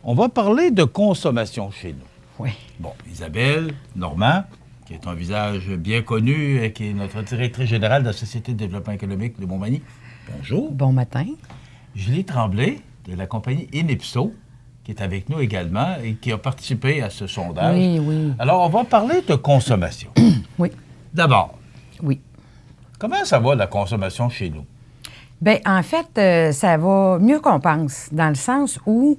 On va parler de consommation chez nous. Oui. Bon, Isabelle Normand, qui est un visage bien connu et qui est notre directrice générale de la Société de développement économique de Montmagny. Bonjour. Bon matin. Julie Tremblay, de la compagnie Inipso, qui est avec nous également et qui a participé à ce sondage. Oui, oui. Alors, on va parler de consommation. Oui. D'abord, Oui. comment ça va, la consommation chez nous? Bien, en fait, ça va mieux qu'on pense, dans le sens où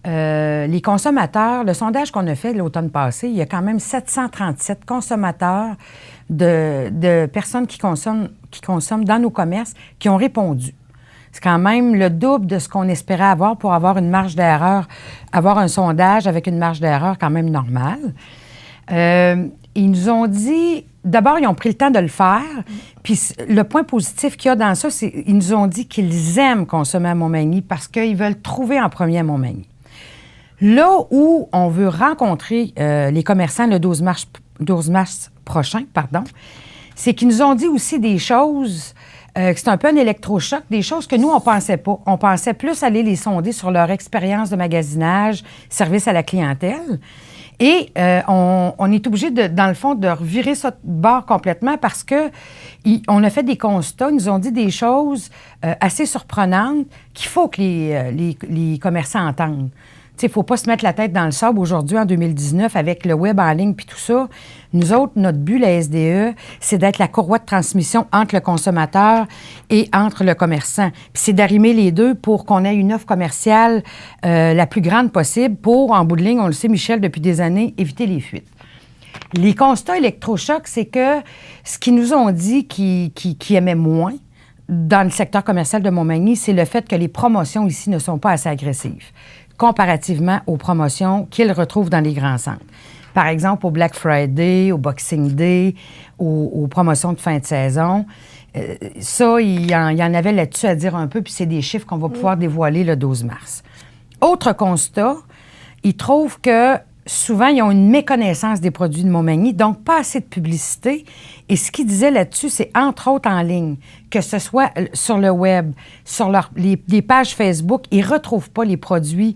les consommateurs, le sondage qu'on a fait l'automne passé, il y a quand même 737 consommateurs de personnes qui consomment dans nos commerces qui ont répondu. C'est quand même le double de ce qu'on espérait avoir pour avoir une marge d'erreur, avoir un sondage avec une marge d'erreur quand même normale. Ils nous ont dit, d'abord, ils ont pris le temps de le faire, puis le point positif qu'il y a dans ça, c'est qu'ils nous ont dit qu'ils aiment consommer à Montmagny parce qu'ils veulent trouver en premier à Montmagny. Là où on veut rencontrer les commerçants le 12 mars prochain, c'est qu'ils nous ont dit aussi des choses, que c'est un peu un électrochoc, des choses que nous, on ne pensait pas. On pensait plus aller les sonder sur leur expérience de magasinage, service à la clientèle. Et on est obligé, dans le fond, de revirer ça de bord complètement parce qu'on a fait des constats, ils nous ont dit des choses assez surprenantes qu'il faut que les commerçants entendent. Il ne faut pas se mettre la tête dans le sable aujourd'hui, en 2019, avec le web en ligne puis tout ça. Nous autres, notre but, la SDE, c'est d'être la courroie de transmission entre le consommateur et entre le commerçant. Puis c'est d'arrimer les deux pour qu'on ait une offre commerciale la plus grande possible pour, en bout de ligne, on le sait, Michel, depuis des années, éviter les fuites. Les constats électrochocs, c'est que ce qu'ils nous ont dit qu'ils aimaient moins dans le secteur commercial de Montmagny, c'est le fait que les promotions ici ne sont pas assez agressives comparativement aux promotions qu'ils retrouvent dans les grands centres. Par exemple, au Black Friday, au Boxing Day, aux promotions de fin de saison. Ça, il y en avait là-dessus à dire un peu, puis c'est des chiffres qu'on va pouvoir dévoiler le 12 mars. Autre constat, ils trouvent que souvent, ils ont une méconnaissance des produits de Montmagny, donc pas assez de publicité. Et ce qu'ils disaient là-dessus, c'est entre autres en ligne, que ce soit sur le web, sur les pages Facebook, ils ne retrouvent pas les produits.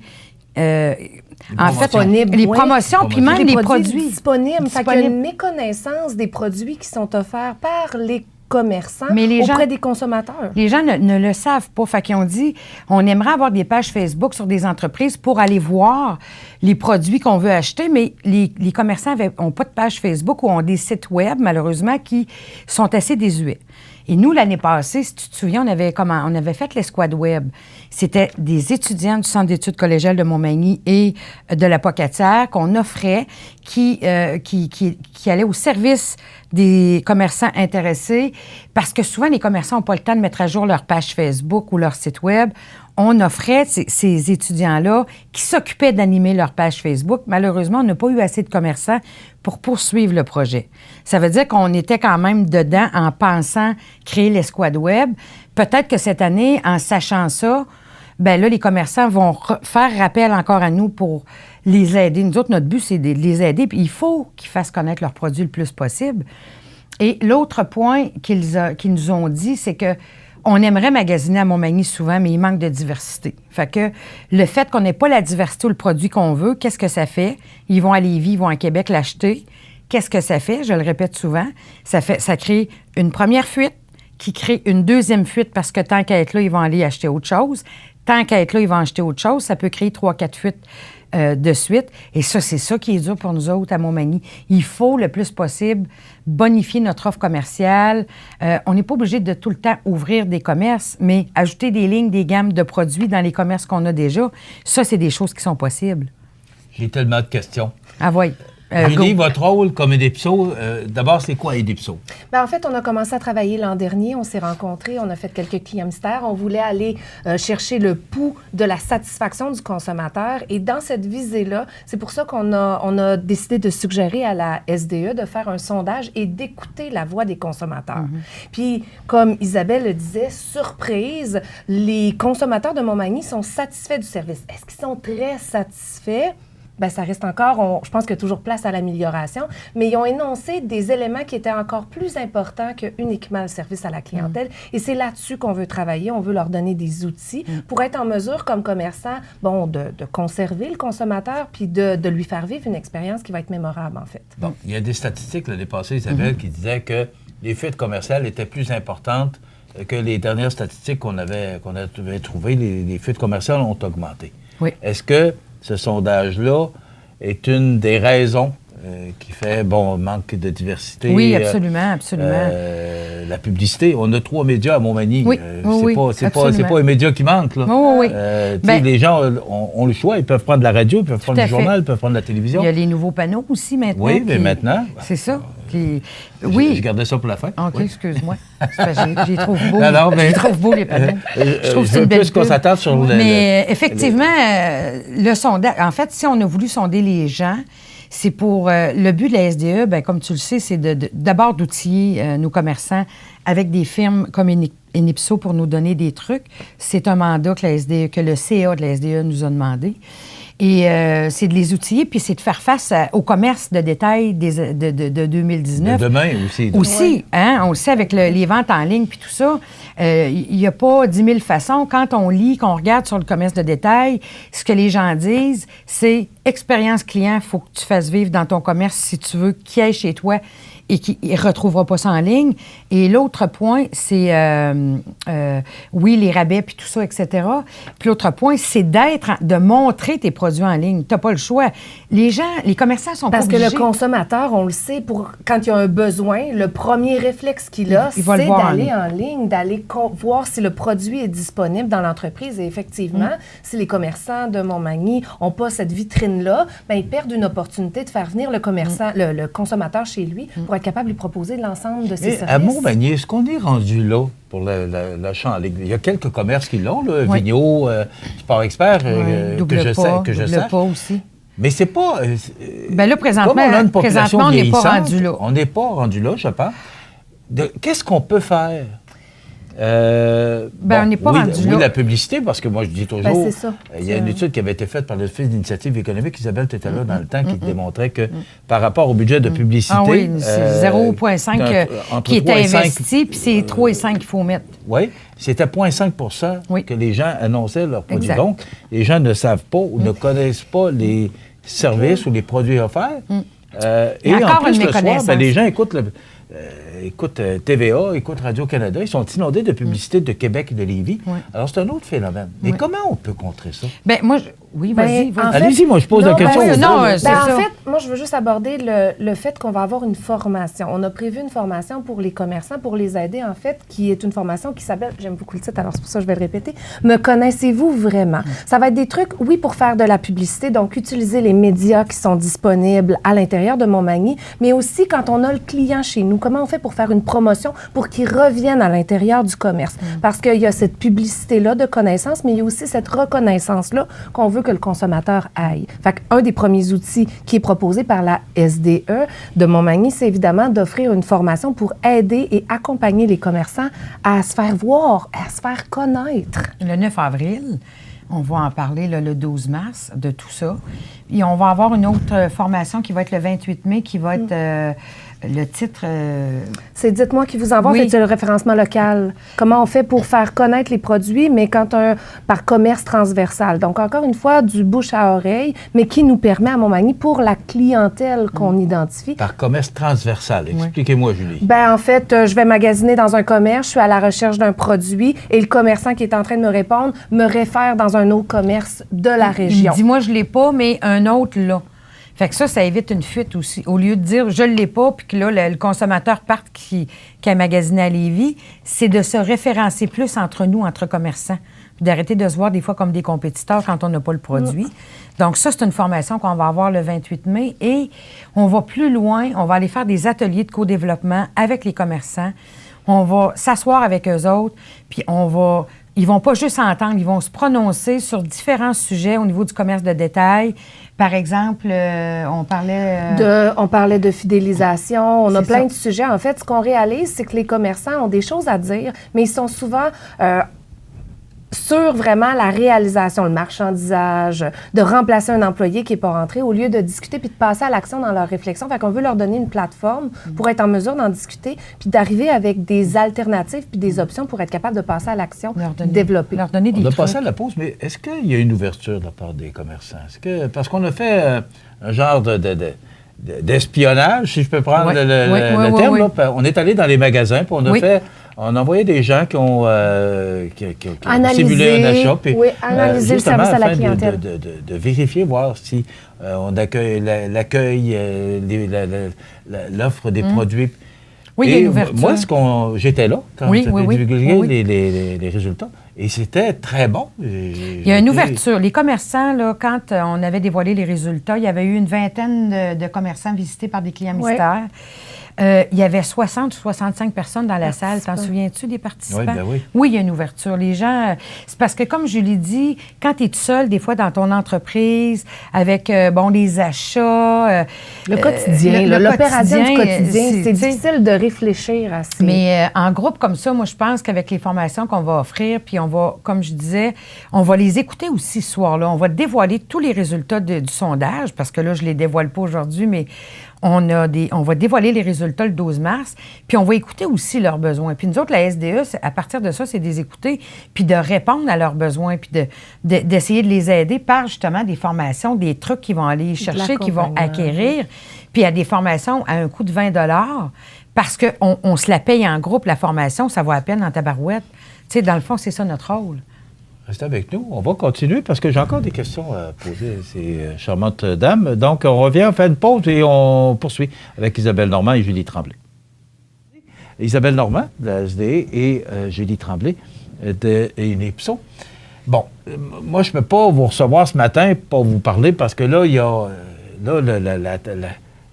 En fait, les promotions, puis même les produits disponibles. Fait qu'il y a une méconnaissance des produits qui sont offerts par les commerçants auprès des consommateurs. Les gens ne le savent pas. Fait qu'ils ont dit, on aimerait avoir des pages Facebook sur des entreprises pour aller voir les produits qu'on veut acheter, mais les commerçants n'ont pas de page Facebook ou ont des sites web, malheureusement, qui sont assez désuets. Et nous, l'année passée, si tu te souviens, on avait fait l'escouade web. C'était des étudiants du Centre d'études collégiales de Montmagny et de la Pocatière qu'on offrait, qui allaient au service des commerçants intéressés, parce que souvent, les commerçants n'ont pas le temps de mettre à jour leur page Facebook ou leur site web. On offrait ces étudiants-là qui s'occupaient d'animer leur page Facebook. Malheureusement, on n'a pas eu assez de commerçants pour poursuivre le projet. Ça veut dire qu'on était quand même dedans en pensant créer l'escouade web. Peut-être que cette année, en sachant ça, bien là, les commerçants vont faire rappel encore à nous pour les aider. Nous autres, notre but, c'est de les aider, puis il faut qu'ils fassent connaître leurs produits le plus possible. Et l'autre point qu'ils nous ont dit, c'est que on aimerait magasiner à Montmagny souvent, mais il manque de diversité. Fait que le fait qu'on n'ait pas la diversité ou le produit qu'on veut, qu'est-ce que ça fait? Ils vont à Lévis, ils vont à Québec l'acheter. Qu'est-ce que ça fait? Je le répète souvent. Ça crée une première fuite qui crée une deuxième fuite parce que tant qu'à être là, ils vont aller acheter autre chose. Tant qu'à être là, ils vont acheter autre chose. Ça peut créer 3-4 fuites de suite. Et ça, c'est ça qui est dur pour nous autres à Montmagny. Il faut le plus possible bonifier notre offre commerciale. On n'est pas obligé de tout le temps ouvrir des commerces, mais ajouter des lignes, des gammes de produits dans les commerces qu'on a déjà, ça, c'est des choses qui sont possibles. J'ai tellement de questions. Ah oui. Julie, votre rôle comme Inipso, d'abord, c'est quoi Inipso? Bien, en fait, on a commencé à travailler l'an dernier. On s'est rencontrés, on a fait quelques clients mystères. On voulait aller chercher le pouls de la satisfaction du consommateur. Et dans cette visée-là, c'est pour ça qu'on a décidé de suggérer à la SDE de faire un sondage et d'écouter la voix des consommateurs. Puis, comme Isabelle le disait, surprise, les consommateurs de Montmagny sont satisfaits du service. Est-ce qu'ils sont très satisfaits? Bien, ça reste encore, je pense qu'il y a toujours place à l'amélioration, mais ils ont énoncé des éléments qui étaient encore plus importants que uniquement le service à la clientèle. Et c'est là-dessus qu'on veut travailler. On veut leur donner des outils pour être en mesure, comme commerçant, de conserver le consommateur puis de lui faire vivre une expérience qui va être mémorable, en fait. Bon, il y a des statistiques l'année passée, Isabelle, qui disaient que les fuites commerciales étaient plus importantes que les dernières statistiques qu'on avait trouvées. Les fuites commerciales ont augmenté. Oui. Est-ce que ce sondage-là est une des raisons qui fait, manque de diversité? Oui, absolument. La publicité. On a 3 médias à Montmagny. Oui, c'est pas un média qui manque, là. Oui. Les gens ont le choix. Ils peuvent prendre la radio, ils peuvent prendre le journal, ils peuvent prendre la télévision. Il y a les nouveaux panneaux aussi maintenant. Oui, mais maintenant... C'est ça. Je gardais ça pour la fin. OK, excuse-moi. Je les trouve beaux. Je les trouve beaux, les panneaux. Je trouve que c'est une belle qu'on s'attarde sur Mais effectivement, le sondage... En fait, si on a voulu sonder les gens, c'est pour... le but de la SDE, bien, comme tu le sais, c'est d'abord d'outiller nos commerçants avec des firmes comme Enipso pour nous donner des trucs. C'est un mandat que le CA de la SDE nous a demandé. Et c'est de les outiller, puis c'est de faire face au commerce de détail de 2019. De demain aussi. Aussi, hein, on le sait avec les ventes en ligne puis tout ça, il n'y a pas 10 000 façons. Quand on lit, qu'on regarde sur le commerce de détail, ce que les gens disent, c'est expérience client, il faut que tu fasses vivre dans ton commerce si tu veux qu'il aille chez toi et qu'il ne retrouvera pas ça en ligne. Et l'autre point, c'est, oui, les rabais puis tout ça, etc. Puis l'autre point, c'est de montrer tes produits en ligne. Tu n'as pas le choix. Les commerçants sont pas obligés. Parce que le consommateur, on le sait, quand il y a un besoin, le premier réflexe qu'il a, c'est d'aller en ligne, d'aller voir si le produit est disponible dans l'entreprise. Et effectivement, si les commerçants de Montmagny n'ont pas cette vitrine-là, bien, ils perdent une opportunité de faire venir le commerçant, le consommateur chez lui pour être capable de lui proposer l'ensemble de ses services. À Montmagny, est-ce qu'on est rendu là pour l'achat en ligne? Il y a quelques commerces qui l'ont, là, Vigneault, Sport Expert, que je sais. Pas aussi. Mais c'est pas... Bien là, présentement, on n'est pas rendu là. On n'est pas rendu là, je pense. Qu'est-ce qu'on peut faire? On n'est pas rendu là. Oui, la publicité, parce que moi, je dis toujours... c'est ça. Il y a une étude qui avait été faite par l'Office d'initiative économique, Isabelle, tu étais là dans le temps, qui démontrait que par rapport au budget de publicité... Ah oui, c'est 0,5 qui était investi, puis c'est 3,5 qu'il faut mettre. Oui, c'était 0,5 que les gens annonçaient leurs produits. Exact. Donc, les gens ne savent pas ou ne connaissent pas les services ou les produits offerts. Et en plus, le soir, les gens écoutent TVA, écoutent Radio-Canada, ils sont inondés de publicité de Québec et de Lévis. Oui. Alors, c'est un autre phénomène. Mais comment on peut contrer ça? Bien, moi, vas-y. Allez-y, moi, je pose la question. En fait, moi, je veux juste aborder le fait qu'on va avoir une formation. On a prévu une formation pour les commerçants, pour les aider, en fait, qui est une formation qui s'appelle, j'aime beaucoup le titre, alors c'est pour ça que je vais le répéter, Me connaissez-vous vraiment? Ça va être des trucs, oui, pour faire de la publicité, donc utiliser les médias qui sont disponibles à l'intérieur de Montmagny, mais aussi quand on a le client chez nous, comment on fait pour faire une promotion pour qu'il revienne à l'intérieur du commerce? Parce qu'il y a cette publicité-là de connaissance, mais il y a aussi cette reconnaissance-là qu'on veut que le consommateur aille. Fait qu'un des premiers outils qui est proposé par la SDE de Montmagny, c'est évidemment d'offrir une formation pour aider et accompagner les commerçants à se faire voir, à se faire connaître. Le 9 avril, on va en parler le 12 mars de tout ça. Et on va avoir une autre formation qui va être le 28 mai, qui va être... le titre... C'est Dites-moi qui vous envoie, oui. C'est le référencement local. Comment on fait pour faire connaître les produits, mais par commerce transversal. Donc, encore une fois, du bouche à oreille, mais qui nous permet à Montmagny, pour la clientèle qu'on identifie... Par commerce transversal. Expliquez-moi, Julie. Bien, en fait, je vais magasiner dans un commerce, je suis à la recherche d'un produit, et le commerçant qui est en train de me répondre me réfère dans un autre commerce de la région. Dis-moi, je ne l'ai pas, mais un autre, là. Fait que ça évite une fuite aussi. Au lieu de dire « je ne l'ai pas », puis que là, le consommateur parte qui a magasiné à Lévis, c'est de se référencer plus entre nous, entre commerçants, puis d'arrêter de se voir des fois comme des compétiteurs quand on n'a pas le produit. Donc ça, c'est une formation qu'on va avoir le 28 mai. Et on va plus loin, on va aller faire des ateliers de co-développement avec les commerçants. On va s'asseoir avec eux autres, puis ils vont pas juste entendre, ils vont se prononcer sur différents sujets au niveau du commerce de détail. Par exemple, on parlait de fidélisation. On a plein de sujets. En fait, ce qu'on réalise, c'est que les commerçants ont des choses à dire, mais ils sont souvent sur vraiment la réalisation, le marchandisage, de remplacer un employé qui n'est pas rentré, au lieu de discuter puis de passer à l'action dans leur réflexion. Fait qu'on veut leur donner une plateforme pour être en mesure d'en discuter puis d'arriver avec des alternatives puis des options pour être capable de passer à l'action, développer. Leur donner des trucs. On a passé à la pause, mais est-ce qu'il y a une ouverture de la part des commerçants? Parce qu'on a fait un genre d'espionnage, si je peux prendre le terme. Là, on est allé dans les magasins, puis on a envoyé des gens qui ont simulé un achat. Puis, analyser le service à la clientèle. De vérifier, voir si on accueille l'accueil, l'offre des produits. Oui, il y a une ouverture. Moi, j'étais là quand vous avez divulgué les résultats. Et c'était très bon. Il y a une ouverture. Les commerçants, là, quand on avait dévoilé les résultats, il y avait eu une vingtaine de commerçants visités par des clients mystères. Il y avait 60 ou 65 personnes dans la salle. T'en souviens-tu des participants? Oui, il y a une ouverture. Les gens... C'est parce que, comme je l'ai dit, quand tu es tout seul, des fois, dans ton entreprise, avec, les achats... le quotidien, l'opération du quotidien, c'est difficile de réfléchir à ça. Mais en groupe comme ça, moi, je pense qu'avec les formations qu'on va offrir, puis on va, comme je disais, on va les écouter aussi ce soir-là. On va dévoiler tous les résultats du sondage, parce que là, je ne les dévoile pas aujourd'hui, mais... On va dévoiler les résultats le 12 mars, puis on va écouter aussi leurs besoins. Puis nous autres, la SDE, à partir de ça, c'est de les écouter, puis de répondre à leurs besoins, puis d'essayer de les aider par, justement, des formations, des trucs qu'ils vont aller chercher, qu'ils vont acquérir, puis à des formations à un coût de 20 $ parce qu'on se la paye en groupe, la formation, ça vaut à peine en tabarouette. Tu sais, dans le fond, c'est ça notre rôle. Restez avec nous. On va continuer parce que j'ai encore des questions à poser à ces charmantes dames. Donc, on revient, on fait une pause et on poursuit avec Isabelle Normand et Julie Tremblay. Isabelle Normand, de la SDE, et Julie Tremblay, de INEPSO. Bon, moi, je ne peux pas vous recevoir ce matin pour vous parler parce que là, il y a...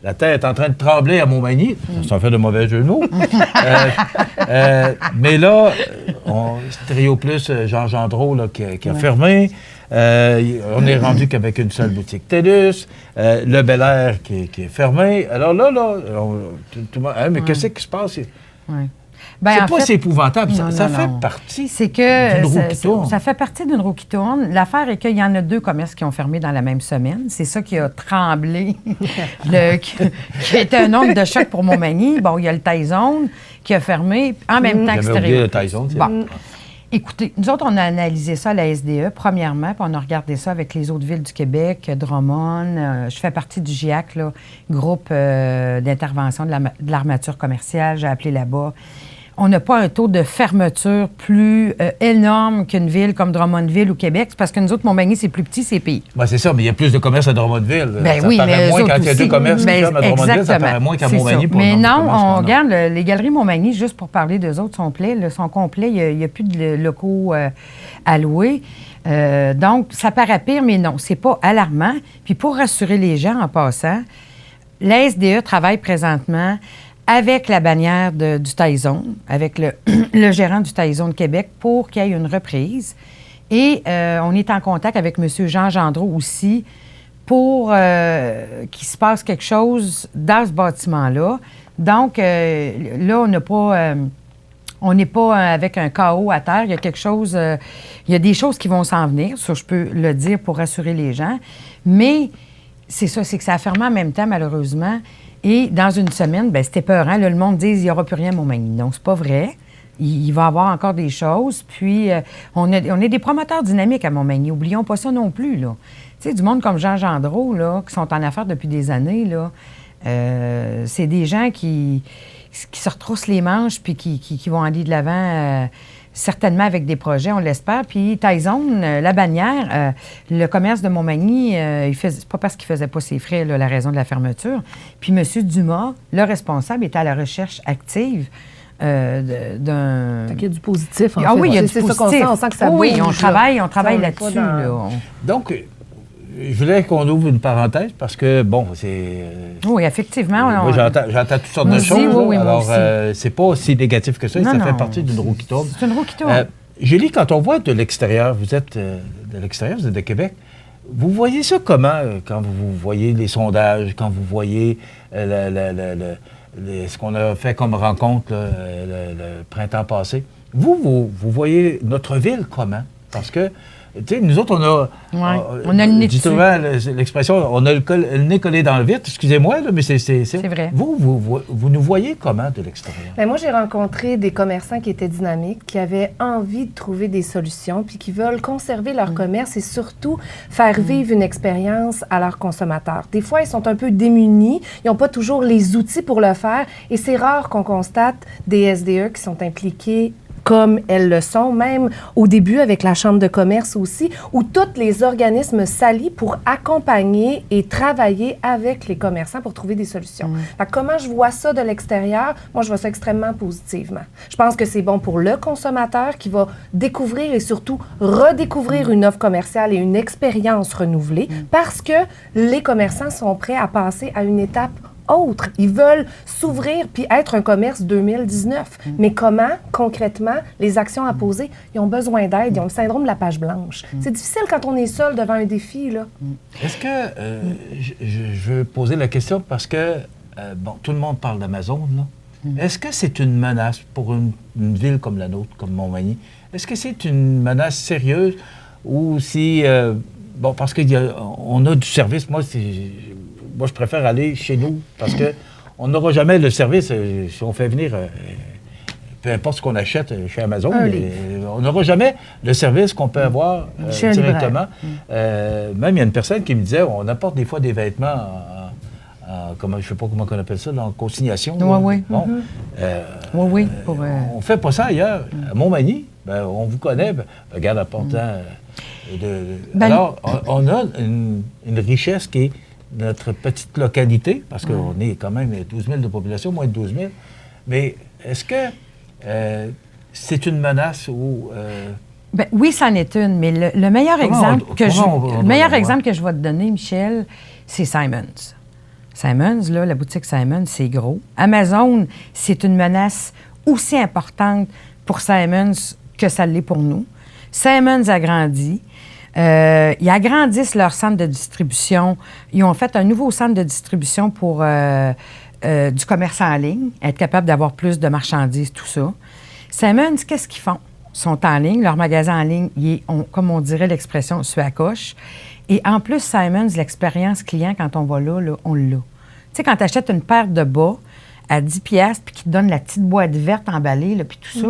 la terre est en train de trembler à Montmagny. Ça fait de mauvais jeux de mots. Mais là, Trio Plus, Jean Gendreau, là, qui a fermé. On est rendu qu'avec une seule boutique TELUS. Le Bel Air qui est fermé. Alors là, mais qu'est-ce qui se passe? C'est épouvantable. Ça fait partie d'une roue qui tourne. Ça fait partie d'une roue qui tourne. L'affaire est qu'il y en a 2 commerces qui ont fermé dans la même semaine. C'est ça qui a tremblé, qui a été un onde de choc pour Montmagny. Bon, il y a le Taizone qui a fermé en même temps que Stéréo. Le Taizone, bon. Écoutez, nous autres, on a analysé ça à la SDE, premièrement, puis on a regardé ça avec les autres villes du Québec, Drummond. Je fais partie du GIAC, là, groupe d'intervention de l'armature commerciale. J'ai appelé là-bas. On n'a pas un taux de fermeture plus énorme qu'une ville comme Drummondville ou Québec. C'est parce que nous autres, Montmagny, c'est plus petit, c'est pire. Ben, c'est ça, mais il y a plus de commerces à Drummondville. Ben ça oui, paraît mais moins quand il y a 2 commerces qui ferment à Drummondville, ça paraît moins qu'à Montmagny. Mais non, on regarde les galeries Montmagny, juste pour parler d'eux autres, sont complets. Il n'y a plus de locaux à louer. Donc, ça paraît pire, mais non, c'est pas alarmant. Puis pour rassurer les gens en passant, la SDE travaille présentement avec la bannière du Taizone, avec le gérant du Taizone Québec, pour qu'il y ait une reprise. Et on est en contact avec M. Jean Gendreau aussi pour qu'il se passe quelque chose dans ce bâtiment-là. Donc, là, on n'est pas avec un chaos à terre. Il y a quelque chose... il y a des choses qui vont s'en venir, ça, je peux le dire pour rassurer les gens. Mais c'est ça, c'est que ça a fermé en même temps, malheureusement. Et dans une semaine, bien, c'était peurant. Là, le monde dit qu'il n'y aura plus rien à Montmagny. Non, c'est pas vrai. Il va y avoir encore des choses. Puis, on est des promoteurs dynamiques à Montmagny. Oublions pas ça non plus, là. Tu sais, du monde comme Jean Gendreau, là, qui sont en affaires depuis des années, là, c'est des gens qui se retroussent les manches puis qui vont aller de l'avant... certainement avec des projets, on l'espère. Puis Taizone, la bannière, le commerce de Montmagny, c'est pas parce qu'il faisait pas ses frais, là, la raison de la fermeture. Puis M. Dumas, le responsable, est à la recherche active d'un... Fait qu'il y a du positif, en fait. Ah oui, il y a du positif. Ça on sent que ça bouge. Oui, on travaille là-dessus. Là. Donc, je voulais qu'on ouvre une parenthèse parce que, bon, c'est... oui, effectivement. Moi, j'entends toutes sortes de choses. Oui, alors, c'est pas aussi négatif que ça. Non, ça fait partie d'une roue qui tourne. C'est une roue qui tourne. Julie, quand on voit de l'extérieur, vous êtes de l'extérieur, vous êtes de Québec, vous voyez ça comment quand vous voyez les sondages, quand vous voyez ce qu'on a fait comme rencontre le printemps passé? Vous voyez notre ville comment? Parce que, tu sais, nous autres, on a le nez dessus. souvent l'expression, on a le nez collé dans le vitre. Excusez-moi, là, mais c'est vrai. Vous nous voyez comment de l'extérieur? Bien, moi, j'ai rencontré des commerçants qui étaient dynamiques, qui avaient envie de trouver des solutions, puis qui veulent conserver leur commerce et surtout faire vivre une expérience à leurs consommateurs. Des fois, ils sont un peu démunis, ils n'ont pas toujours les outils pour le faire, et c'est rare qu'on constate des SDE qui sont impliqués comme elles le sont, même au début avec la Chambre de commerce aussi, où tous les organismes s'allient pour accompagner et travailler avec les commerçants pour trouver des solutions. Fait que comment je vois ça de l'extérieur? Moi, je vois ça extrêmement positivement. Je pense que c'est bon pour le consommateur qui va découvrir et surtout redécouvrir une offre commerciale et une expérience renouvelée parce que les commerçants sont prêts à passer à une étape autre. Ils veulent s'ouvrir puis être un commerce 2019. Mais comment, concrètement, les actions à poser? Ils ont besoin d'aide. Ils ont le syndrome de la page blanche. C'est difficile quand on est seul devant un défi, là. Est-ce que... je veux poser la question parce que, bon, tout le monde parle d'Amazon, là. Est-ce que c'est une menace pour une ville comme la nôtre, comme Montmagny? Est-ce que c'est une menace sérieuse ou si... bon, parce qu'on a du service. Moi, je préfère aller chez nous parce qu'on n'aura jamais le service si on fait venir, peu importe ce qu'on achète chez Amazon, on n'aura jamais le service qu'on peut avoir directement. Même, il y a une personne qui me disait, on apporte des fois des vêtements je ne sais pas comment on appelle ça, en consignation. Oui. Bon, on ne fait pas ça ailleurs. À Montmagny, on vous connaît, regarde, apportant... alors, on a une richesse qui est notre petite localité, parce qu'on est quand même 12 000 de population, moins de 12 000. Mais est-ce que c'est une menace ou... oui, c'en est une, mais le meilleur exemple que je vais te donner, Michel, c'est Simons. Simons, là, la boutique Simons, c'est gros. Amazon, c'est une menace aussi importante pour Simons que ça l'est pour nous. Simons a grandi. Ils agrandissent leur centre de distribution. Ils ont fait un nouveau centre de distribution pour du commerce en ligne, être capable d'avoir plus de marchandises, tout ça. Simons, qu'est-ce qu'ils font? Ils sont en ligne, leur magasin en ligne, comme on dirait l'expression, sur la coche. Et en plus, Simons, l'expérience client, quand on va là on l'a. Tu sais, quand tu achètes une paire de bas à 10 piastres, puis qu'ils te donnent la petite boîte verte emballée, puis tout ça,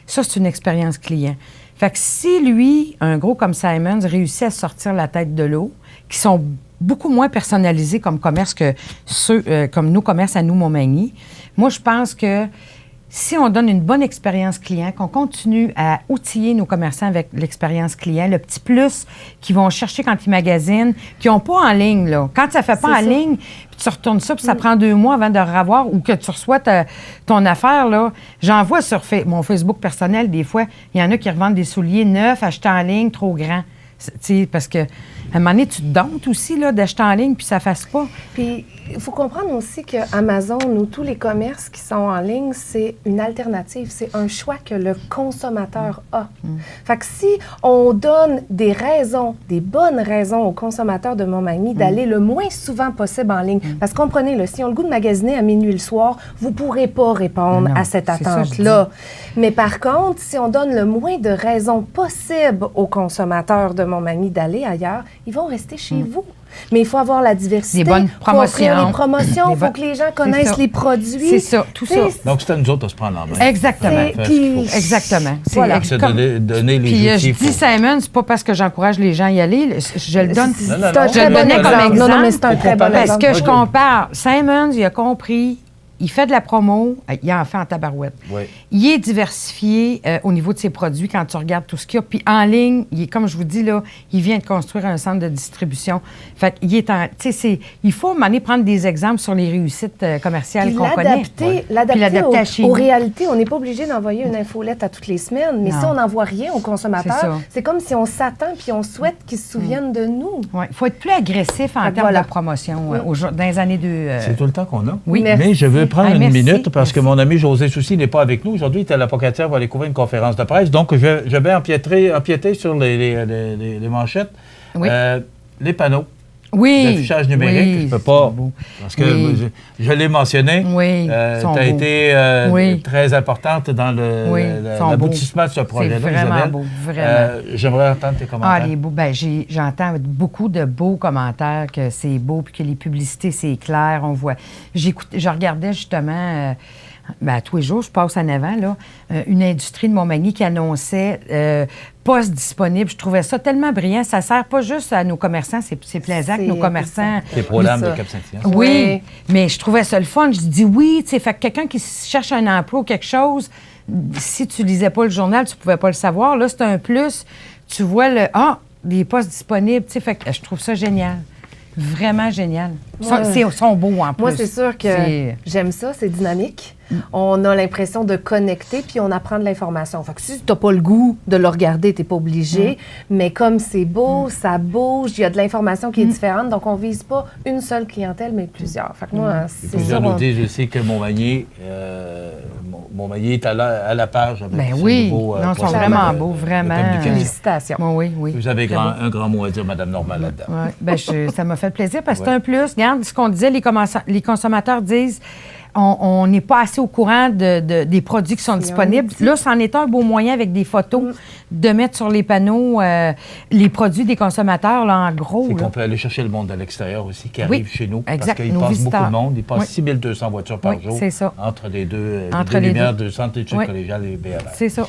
ça, c'est une expérience client. Fait que si lui, un gros comme Simons, réussit à sortir la tête de l'eau, qui sont beaucoup moins personnalisés comme commerce que ceux comme nos commerces à nous, Montmagny, moi, je pense que si on donne une bonne expérience client, qu'on continue à outiller nos commerçants avec l'expérience client, le petit plus qu'ils vont chercher quand ils magasinent, qu'ils n'ont pas en ligne, là. Quand ça ne fait pas en ligne, puis tu retournes ça, puis ça prend 2 mois avant de revoir ou que tu reçois ton affaire, là. J'en vois sur mon Facebook personnel, des fois, il y en a qui revendent des souliers neufs, achetés en ligne, trop grands. Parce que, à un moment donné, tu te domptes aussi là, d'acheter en ligne, puis ça ne fasse pas. Puis, il faut comprendre aussi qu'Amazon ou tous les commerces qui sont en ligne, c'est une alternative. C'est un choix que le consommateur a. Fait que si on donne des bonnes raisons aux consommateurs de Montmagny d'aller le moins souvent possible en ligne, parce que comprenez-le, si on a le goût de magasiner à minuit le soir, vous ne pourrez pas répondre à cette attente-là. Mais par contre, si on donne le moins de raisons possibles aux consommateurs de Montmagny d'aller ailleurs, ils vont rester chez vous. Mais il faut avoir la diversité. Des bonnes promotions. Les promotions, il faut que les gens connaissent les produits. C'est ça, tout ça. Donc, c'est à nous autres de se prendre en main. Exactement. Exactement. Voilà. C'est donner les outils. Je dis Simon, c'est pas parce que j'encourage les gens à y aller. Je le donne. C'est un très bon exemple. Non, mais c'est un très bon exemple. Parce que je compare. Simon, il a compris. Il fait de la promo, il en fait en tabarouette. Oui. Il est diversifié au niveau de ses produits quand tu regardes tout ce qu'il y a. Puis en ligne, comme je vous dis, là, il vient de construire un centre de distribution. Fait qu'il est il faut prendre des exemples sur les réussites commerciales qu'on connaît. L'adapter aux réalités. On n'est pas obligé d'envoyer une infolette à toutes les semaines, mais si on n'envoie rien aux consommateurs, c'est comme si on s'attend puis on souhaite qu'ils se souviennent de nous. Oui, il faut être plus agressif en termes de promotion dans les années C'est tout le temps qu'on a. Oui, mais je veux prendre une minute parce que mon ami José Soucy n'est pas avec nous. Aujourd'hui, il est à la Pocatière, va aller couvrir une conférence de presse. Donc, je vais empiéter sur les manchettes. Oui. Les panneaux. d'affichage numérique. Je ne peux pas, parce que je l'ai mentionné. Tu as été très importante dans l'aboutissement de ce projet-là, Isabelle. Vraiment beau, vraiment. J'aimerais entendre tes commentaires. Les beaux, j'entends beaucoup de beaux commentaires, que c'est beau, puis que les publicités, c'est clair, on voit. Je regardais justement... tous les jours, je passe en avant, là, une industrie de Montmagny qui annonçait poste disponible. Je trouvais ça tellement brillant. Ça ne sert pas juste à nos commerçants. C'est plaisant que nos commerçants... C'est pro-lame de Cap-Saint-Hyacinthe. Oui, mais je trouvais ça le fun. Je dis oui, tu sais, fait que quelqu'un qui cherche un emploi ou quelque chose, si tu lisais pas le journal, tu pouvais pas le savoir. Là, c'est un plus. Tu vois des postes disponibles, tu sais, fait que je trouve ça génial. Vraiment génial. Ils sont beaux en plus. Moi, c'est sûr que j'aime ça, c'est dynamique. On a l'impression de connecter, puis on apprend de l'information. Fait que si tu n'as pas le goût de le regarder, tu n'es pas obligé. Mais comme c'est beau, ça bouge, il y a de l'information qui est différente. Donc, on ne vise pas une seule clientèle, mais plusieurs. Fait que moi, c'est plusieurs nous disent aussi que Montmagny est à la page avec nouveau ils sont vraiment beaux, vraiment. Félicitations. Oui. Vous avez un grand mot à dire, Mme Normand, là-dedans. Ça m'a fait plaisir parce que c'est un plus. Regarde ce qu'on disait, les consommateurs disent... On n'est pas assez au courant des produits qui sont disponibles. Là, c'en est un beau moyen avec des photos de mettre sur les panneaux les produits des consommateurs, là, en gros. C'est qu'on peut aller chercher le monde de l'extérieur aussi qui arrive chez nous. Parce qu'il passe beaucoup de monde. Il passe 6200 voitures par jour entre les deux lumières du centre d'études collégiales et BABA. C'est ça.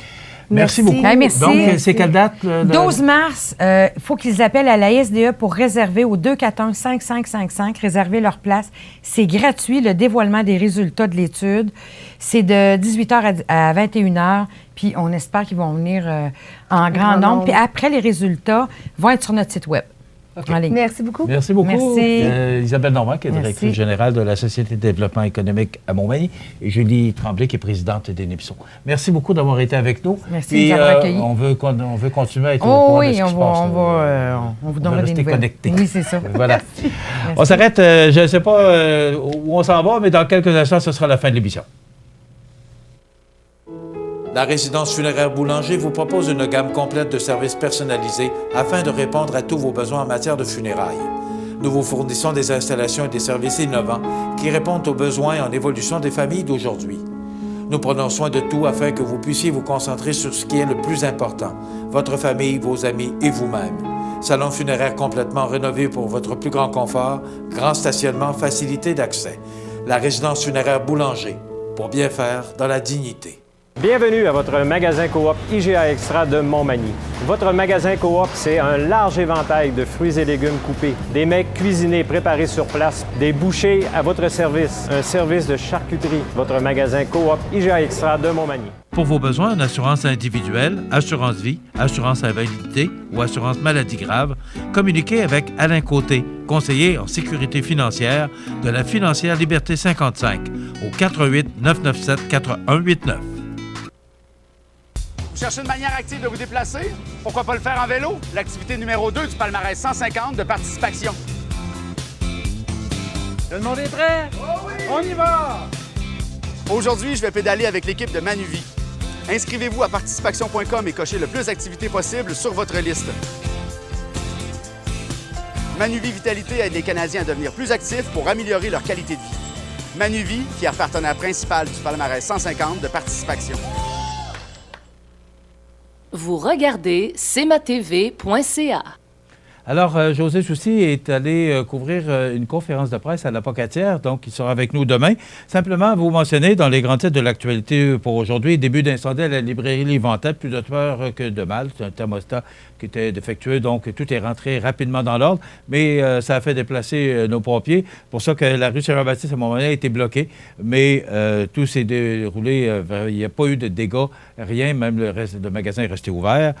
Merci beaucoup. Merci. Donc, c'est quelle date? 12 mars, il faut qu'ils appellent à la SDE pour réserver au 241-5555, réserver leur place. C'est gratuit, le dévoilement des résultats de l'étude. C'est de 18h à 21h, puis on espère qu'ils vont venir en grand nombre. Puis après, les résultats vont être sur notre site Web. Okay. Merci beaucoup. Merci beaucoup. Merci. Isabelle Normand, qui est directrice générale de la Société de développement économique à Montmagny, et Julie Tremblay, qui est présidente des Nipson. Merci beaucoup d'avoir été avec nous. Merci de nous avoir accueillis. On veut continuer à être au courant de ce qui se passe. On vous donnera des nouvelles. Connectés. Oui, c'est ça. Voilà. Merci. On s'arrête, je ne sais pas où on s'en va, mais dans quelques instants, ce sera la fin de l'émission. La résidence funéraire Boulanger vous propose une gamme complète de services personnalisés afin de répondre à tous vos besoins en matière de funérailles. Nous vous fournissons des installations et des services innovants qui répondent aux besoins en évolution des familles d'aujourd'hui. Nous prenons soin de tout afin que vous puissiez vous concentrer sur ce qui est le plus important, votre famille, vos amis et vous-même. Salon funéraire complètement rénové pour votre plus grand confort, grand stationnement, facilité d'accès. La résidence funéraire Boulanger, pour bien faire dans la dignité. Bienvenue à votre magasin Coop IGA Extra de Montmagny. Votre magasin Coop, c'est un large éventail de fruits et légumes coupés, des mets cuisinés préparés sur place, des bouchées à votre service, un service de charcuterie. Votre magasin Coop IGA Extra de Montmagny. Pour vos besoins en assurance individuelle, assurance vie, assurance invalidité ou assurance maladie grave, communiquez avec Alain Côté, conseiller en sécurité financière de la Financière Liberté 55 au 88 997 4189. Vous cherchez une manière active de vous déplacer? Pourquoi pas le faire en vélo? L'activité numéro 2 du palmarès 150 de Participation. Tout le monde est prêt? Oh oui! On y va! Aujourd'hui, je vais pédaler avec l'équipe de Manuvie. Inscrivez-vous à participation.com et cochez le plus d'activités possible sur votre liste. Manuvie Vitalité aide les Canadiens à devenir plus actifs pour améliorer leur qualité de vie. Manuvie, fier partenaire principal du palmarès 150 de Participation. Vous regardez cmatv.ca. Alors, José Soucy est allé couvrir une conférence de presse à la Pocatière, donc il sera avec nous demain. Simplement, vous mentionnez dans les grands titres de l'actualité pour aujourd'hui, début d'incendie à la librairie L'Éventail, plus de peur que de mal. C'est un thermostat qui était défectueux, donc tout est rentré rapidement dans l'ordre, mais ça a fait déplacer nos pompiers. Pour ça que la rue Saint-Jean-Baptiste, à un moment donné, a été bloquée, mais tout s'est déroulé, il n'y a pas eu de dégâts, rien, même le magasin est resté ouvert.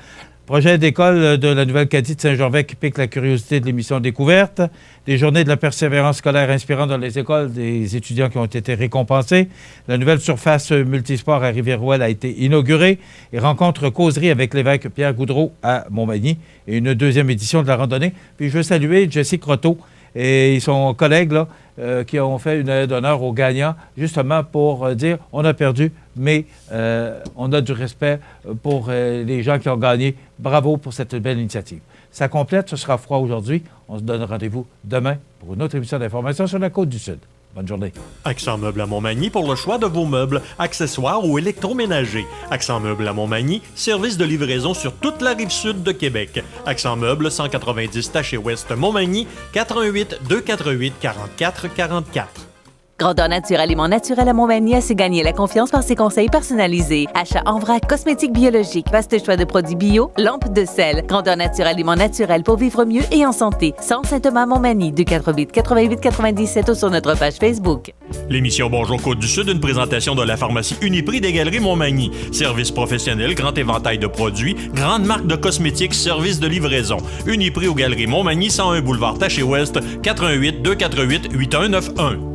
Projet d'école de la Nouvelle-Acadie de Saint-Gervais qui pique la curiosité de l'émission Découverte. Des journées de la persévérance scolaire inspirante dans les écoles, des étudiants qui ont été récompensés. La nouvelle surface multisport à Rivière-Ouelle a été inaugurée. Et rencontre causerie avec l'évêque Pierre Goudreau à Montmagny. Et une deuxième édition de la randonnée. Puis je veux saluer Jessie Croteau et son collègue là, qui ont fait une aide d'honneur aux gagnants, justement pour dire on a perdu, mais on a du respect pour les gens qui ont gagné. Bravo pour cette belle initiative. Ça complète, ce sera froid aujourd'hui. On se donne rendez-vous demain pour une autre émission d'information sur la Côte-du-Sud. Bonne journée. Accent Meubles à Montmagny pour le choix de vos meubles, accessoires ou électroménagers. Accent Meubles à Montmagny, service de livraison sur toute la rive sud de Québec. Accent Meubles, 190 Taché-Ouest Montmagny, 418-248-4444. Grandeur Nature Aliments Naturels à Montmagny a su gagner la confiance par ses conseils personnalisés. Achat en vrac, cosmétiques biologiques, vaste choix de produits bio, lampes de sel. Grandeur Nature Aliments Naturels pour vivre mieux et en santé. Centre Saint-Thomas à Montmagny, 248-88-97 ou sur notre page Facebook. L'émission Bonjour Côte-du-Sud, une présentation de la pharmacie Uniprix des Galeries Montmagny. Service professionnel, grand éventail de produits, grande marque de cosmétiques, service de livraison. Uniprix aux Galeries Montmagny, 101 boulevard Taché-Ouest, 418-248-8191.